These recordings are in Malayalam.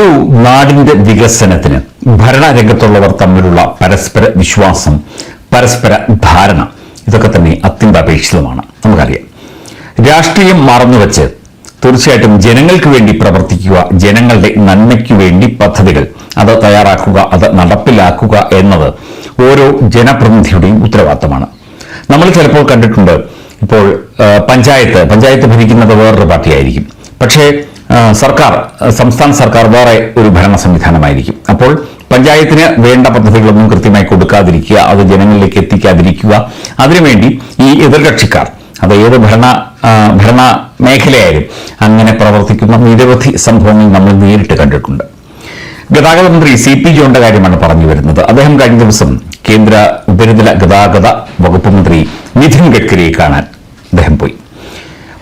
ഒരു നാടിന്റെ വികസനത്തിന് ഭരണരംഗത്തുള്ളവർ തമ്മിലുള്ള പരസ്പര വിശ്വാസം, പരസ്പര ധാരണ ഇതൊക്കെ തന്നെ അത്യന്താപേക്ഷിതമാണ്. നമുക്കറിയാം, രാഷ്ട്രീയം മറന്നുവെച്ച് തീർച്ചയായിട്ടും ജനങ്ങൾക്ക് വേണ്ടി പ്രവർത്തിക്കുക, ജനങ്ങളുടെ നന്മയ്ക്ക് വേണ്ടി പദ്ധതികൾ അത് തയ്യാറാക്കുക, അത് നടപ്പിലാക്കുക എന്നത് ഓരോ ജനപ്രതിനിധിയുടെയും ഉത്തരവാദിത്തമാണ്. നമ്മൾ ചിലപ്പോൾ കണ്ടിട്ടുണ്ട്, ഇപ്പോൾ പഞ്ചായത്ത് ഭരിക്കുന്നത് വേറൊരു പാർട്ടിയായിരിക്കും, പക്ഷേ സംസ്ഥാന സർക്കാർ വേറെ ഒരു ഭരണ സംവിധാനമായിരിക്കും. അപ്പോൾ പഞ്ചായത്തിന് വേണ്ട പദ്ധതികളൊന്നും കൃത്യമായി കൊടുക്കാതിരിക്കുക, അത് ജനങ്ങളിലേക്ക് എത്തിക്കാതിരിക്കുക, അതിനുവേണ്ടി ഈ എതിർകക്ഷിക്കാർ, അത് ഏത് ഭരണ മേഖലയായാലും അങ്ങനെ പ്രവർത്തിക്കുന്ന നിരവധി സംഭവങ്ങൾ നമ്മൾ നേരിട്ട് കണ്ടിട്ടുണ്ട്. ഗതാഗത മന്ത്രി CP ജോണിന്റെ കാര്യമാണ് പറഞ്ഞു വരുന്നത്. അദ്ദേഹം കഴിഞ്ഞ ദിവസം കേന്ദ്ര ഉപരിതല ഗതാഗത വകുപ്പ് മന്ത്രി നിതിൻ ഗഡ്കരിയെ കാണാൻ അദ്ദേഹം പോയി.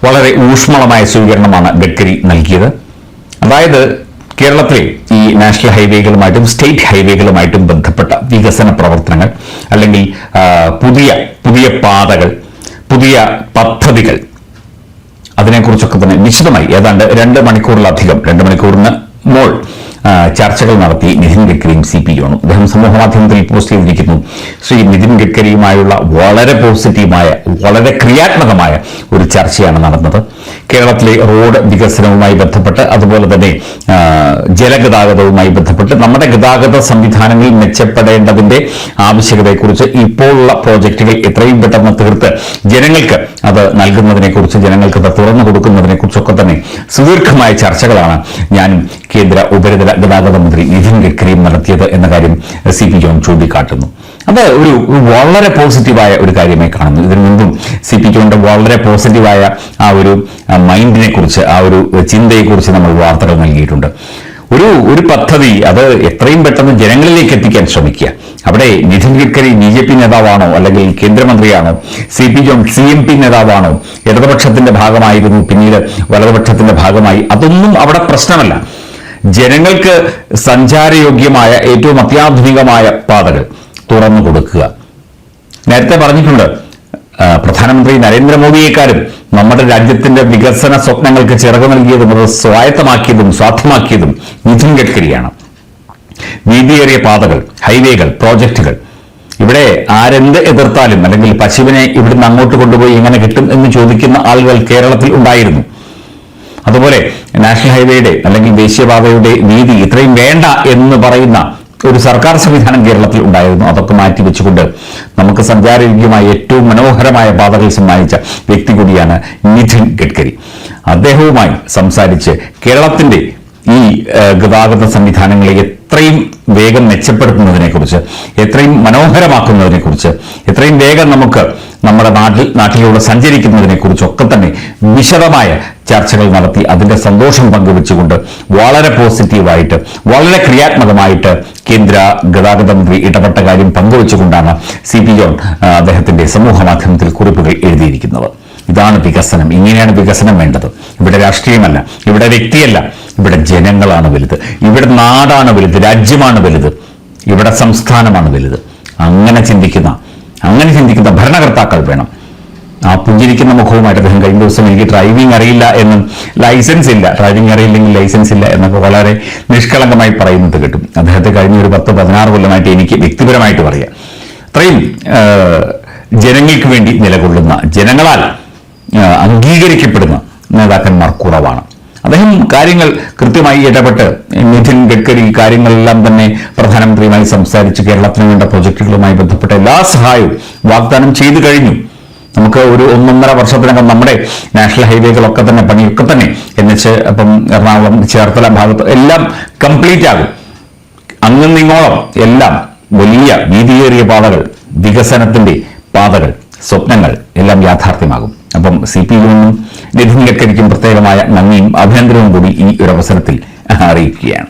വളരെ ഊഷ്മളമായ സ്വീകരണമാണ് ഗഡ്കരി നൽകിയത്. അതായത് കേരളത്തിലെ ഈ നാഷണൽ ഹൈവേകളുമായിട്ടും സ്റ്റേറ്റ് ഹൈവേകളുമായിട്ടും ബന്ധപ്പെട്ട വികസന പ്രവർത്തനങ്ങൾ, അല്ലെങ്കിൽ പുതിയ പാതകൾ, പുതിയ പദ്ധതികൾ, അതിനെക്കുറിച്ചൊക്കെ തന്നെ വിശദമായി ഏതാണ്ട് 2 മണിക്കൂറിന് മോൾ ചർച്ചകൾ നടത്തി നിതിൻ ഗഡ്കരിയും CP ജോണും. അദ്ദേഹം സമൂഹ മാധ്യമത്തിൽ പോസ്റ്റ് ചെയ്തിരിക്കുന്നു, ശ്രീ നിതിൻ ഗഡ്കരിയുമായുള്ള വളരെ പോസിറ്റീവായ, വളരെ ക്രിയാത്മകമായ ഒരു ചർച്ചയാണ് നടന്നത്. കേരളത്തിലെ റോഡ് വികസനവുമായി ബന്ധപ്പെട്ട്, അതുപോലെ തന്നെ ജലഗതാഗതവുമായി ബന്ധപ്പെട്ട് നമ്മുടെ ഗതാഗത സംവിധാനങ്ങൾ മെച്ചപ്പെടേണ്ടതിന്റെ ആവശ്യകതയെക്കുറിച്ച്, ഇപ്പോഴുള്ള പ്രോജക്റ്റുകൾ എത്രയും പെട്ടെന്ന് തീർത്ത് ജനങ്ങൾക്ക് അത് നൽകുന്നതിനെക്കുറിച്ച്, ജനങ്ങൾക്ക് അത് തുറന്നു കൊടുക്കുന്നതിനെക്കുറിച്ചൊക്കെ തന്നെ സുദീർഘമായ ചർച്ചകളാണ് ഞാനും കേന്ദ്ര ഉപരിതല ഗതാഗത മന്ത്രി നിതിൻ ഗഡ്കരിയും നടത്തിയത് എന്ന കാര്യം CP ജോൺ ചൂണ്ടിക്കാട്ടുന്നു. അത് ഒരു വളരെ പോസിറ്റീവായ ഒരു കാര്യമായി കാണുന്നു. ഇതിനു മുമ്പും CP ജോണിന്റെ വളരെ പോസിറ്റീവായ ആ ഒരു മൈൻഡിനെ കുറിച്ച്, ആ ഒരു ചിന്തയെക്കുറിച്ച് നമ്മൾ വാർത്തകൾ നൽകിയിട്ടുണ്ട്. ഒരു പദ്ധതി അത് എത്രയും പെട്ടെന്ന് ജനങ്ങളിലേക്ക് എത്തിക്കാൻ ശ്രമിക്കുക. അവിടെ നിതിൻ ഗഡ്കരി BJP നേതാവാണോ, അല്ലെങ്കിൽ കേന്ദ്രമന്ത്രിയാണോ? CP John CMP നേതാവാണോ? ഇടതുപക്ഷത്തിന്റെ ഭാഗമായിരുന്നു, പിന്നീട് വലതുപക്ഷത്തിന്റെ ഭാഗമായി, അതൊന്നും അവിടെ പ്രശ്നമല്ല. ജനങ്ങൾക്ക് സഞ്ചാരയോഗ്യമായ ഏറ്റവും അത്യാധുനികമായ പാതകൾ തുറന്നു കൊടുക്കുക. നേരത്തെ പറഞ്ഞിട്ടുണ്ട്, പ്രധാനമന്ത്രി നരേന്ദ്രമോദിയെക്കാരും നമ്മുടെ രാജ്യത്തിന്റെ വികസന സ്വപ്നങ്ങൾക്ക് ചിറകു നൽകിയതും അത് സ്വായത്തമാക്കിയതും സാധ്യമാക്കിയതും നിതിൻ ഗഡ്കരിയാണ്. വീതിയേറിയ പാതകൾ, ഹൈവേകൾ, പ്രോജക്റ്റുകൾ, ഇവിടെ ആരെന്ത് എതിർത്താലും, അല്ലെങ്കിൽ പശുവിനെ ഇവിടുന്ന് അങ്ങോട്ട് കൊണ്ടുപോയി എങ്ങനെ കിട്ടും എന്ന് ചോദിക്കുന്ന ആളുകൾ കേരളത്തിൽ ഉണ്ടായിരുന്നു. അതുപോലെ നാഷണൽ ഹൈവേയുടെ അല്ലെങ്കിൽ ദേശീയപാതയുടെ വീതി ഇത്രയും വേണ്ട എന്ന് പറയുന്ന ഒരു സർക്കാർ സംവിധാനം കേരളത്തിൽ ഉണ്ടായിരുന്നു. അതൊക്കെ മാറ്റിവെച്ചുകൊണ്ട് നമുക്ക് സഞ്ചാരയോഗ്യമായ ഏറ്റവും മനോഹരമായ പാതകൾ സമ്മാനിച്ച വ്യക്തി കൂടിയാണ് നിതിൻ ഗഡ്കരി. അദ്ദേഹവുമായി സംസാരിച്ച് കേരളത്തിന്റെ ഈ ഗതാഗത സംവിധാനങ്ങളെ എത്രയും വേഗം മെച്ചപ്പെടുത്തുന്നതിനെക്കുറിച്ച്, എത്രയും മനോഹരമാക്കുന്നതിനെക്കുറിച്ച്, എത്രയും വേഗം നമുക്ക് നമ്മുടെ നാട്ടിലൂടെ സഞ്ചരിക്കുന്നതിനെക്കുറിച്ചൊക്കെ തന്നെ വിശദമായ ചർച്ചകൾ നടത്തി അതിന്റെ സന്തോഷം പങ്കുവെച്ചുകൊണ്ട് വളരെ പോസിറ്റീവായിട്ട്, വളരെ ക്രിയാത്മകമായിട്ട് കേന്ദ്ര ഗതാഗത മന്ത്രി ഇടപെട്ട കാര്യം പങ്കുവെച്ചുകൊണ്ടാണ് CP ജോൺ അദ്ദേഹത്തിന്റെ സമൂഹ മാധ്യമത്തിൽ കുറിപ്പുകൾ എഴുതിയിരിക്കുന്നത്. ഇതാണ് വികസനം, ഇങ്ങനെയാണ് വികസനം വേണ്ടത്. ഇവിടെ രാഷ്ട്രീയമല്ല, ഇവിടെ വ്യക്തിയല്ല, ഇവിടെ ജനങ്ങളാണ് വലുത്, ഇവിടെ നാടാണ് വലുത്, രാജ്യമാണ് വലുത്, ഇവിടെ സംസ്ഥാനമാണ് വലുത്. അങ്ങനെ ചിന്തിക്കുന്ന ഭരണകർത്താക്കൾ വേണം. ആ പുഞ്ചിരിക്കുന്ന മുഖവുമായിട്ട് അദ്ദേഹം കഴിഞ്ഞ ദിവസം എനിക്ക് ഡ്രൈവിംഗ് അറിയില്ല എന്നും ഡ്രൈവിംഗ് അറിയില്ലെങ്കിൽ ലൈസൻസ് ഇല്ല എന്നൊക്കെ വളരെ നിഷ്കളങ്കമായി പറയുന്നത് കിട്ടും. അദ്ദേഹത്തെ കഴിഞ്ഞ ഒരു 10-16 കൊല്ലമായിട്ട് എനിക്ക് വ്യക്തിപരമായിട്ട് പറയാം. അത്രയും ജനങ്ങൾക്ക് വേണ്ടി നിലകൊള്ളുന്ന, ജനങ്ങളാൽ അംഗീകരിക്കപ്പെടുന്ന നേതാക്കന്മാർ കുറവാണ്. അദ്ദേഹം കാര്യങ്ങൾ കൃത്യമായി ഇടപെട്ട്, നിതിൻ ഗഡ്കരി കാര്യങ്ങളെല്ലാം തന്നെ പ്രധാനമന്ത്രിയുമായി സംസാരിച്ച് കേരളത്തിന് വേണ്ട പ്രൊജക്ടുകളുമായി ബന്ധപ്പെട്ട എല്ലാ സഹായവും വാഗ്ദാനം ചെയ്തു കഴിഞ്ഞു. നമുക്ക് ഒരു 1.5 വർഷത്തിനകം നമ്മുടെ നാഷണൽ ഹൈവേകളൊക്കെ തന്നെ, പണിയൊക്കെ തന്നെ NH, അപ്പം എറണാകുളം, ചേർത്തല ഭാഗത്ത് എല്ലാം കംപ്ലീറ്റ് ആകും. അങ്ങുന്നിങ്ങോളം എല്ലാം വലിയ വീതിയേറിയ പാതകൾ, വികസനത്തിന്റെ പാതകൾ, സ്വപ്നങ്ങൾ എല്ലാം യാഥാർത്ഥ്യമാകും. അപ്പം CP ജോണിനും നിതിൻ ഗഡ്കരിക്കും പ്രത്യേകമായ നന്ദിയും അഭിനന്ദനവും കൂടി ഈ ഒരു അവസരത്തിൽ അറിയിക്കുകയാണ്.